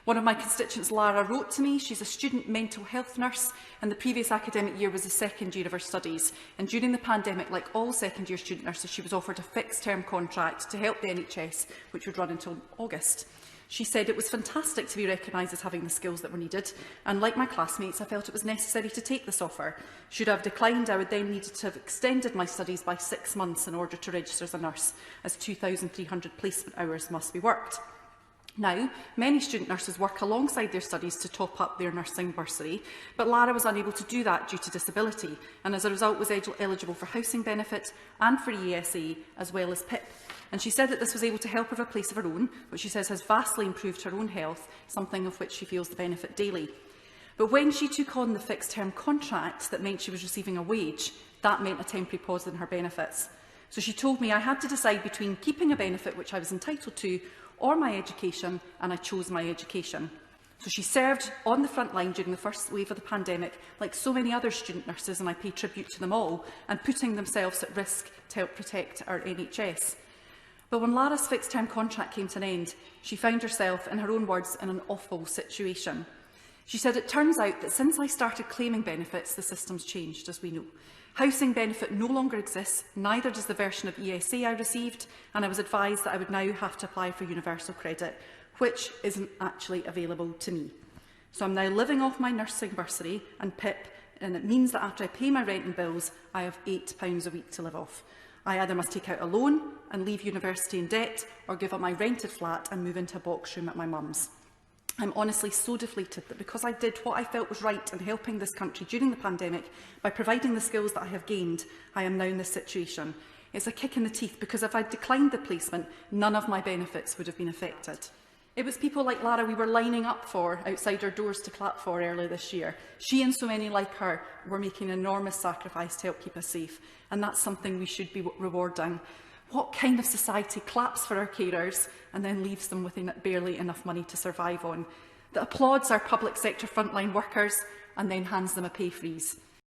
One of my constituents, Lara, wrote to me. She's a student mental health nurse, and the previous academic year was the second year of her studies. And during the pandemic, like all second-year student nurses, she was offered a fixed-term contract to help the NHS, which would run until August. She said it was fantastic to be recognised as having the skills that were needed, and like my classmates, I felt it was necessary to take this offer. Should I have declined, I would then need to have extended my studies by 6 months in order to register as a nurse, as 2,300 placement hours must be worked. Now, many student nurses work alongside their studies to top up their nursing bursary, but Lara was unable to do that due to disability, and as a result was eligible for housing benefit and for ESA, as well as PIP. And she said that this was able to help her have a place of her own, which she says has vastly improved her own health, something of which she feels the benefit daily. But when she took on the fixed-term contract that meant she was receiving a wage, that meant a temporary pause in her benefits. So she told me I had to decide between keeping a benefit which I was entitled to or my education, and I chose my education. So she served on the front line during the first wave of the pandemic, like so many other student nurses, and I pay tribute to them all, and putting themselves at risk to help protect our NHS. But when Lara's fixed-term contract came to an end, she found herself, in her own words, in an awful situation. She said, "It turns out that since I started claiming benefits, the system's changed, as we know. Housing benefit no longer exists, neither does the version of ESA I received, and I was advised that I would now have to apply for universal credit, which isn't actually available to me. So I'm now living off my nursing bursary and PIP, and it means that after I pay my rent and bills, I have £8 a week to live off. I either must take out a loan and leave university in debt, or give up my rented flat and move into a box room at my mum's. I'm honestly so deflated that because I did what I felt was right in helping this country during the pandemic by providing the skills that I have gained, I am now in this situation. It's a kick in the teeth because if I declined the placement, none of my benefits would have been affected." It was people like Lara we were lining up for outside our doors to clap for earlier this year. She and so many like her were making an enormous sacrifice to help keep us safe, and that's something we should be rewarding. What kind of society claps for our carers and then leaves them with barely enough money to survive on? That applauds our public sector frontline workers and then hands them a pay freeze?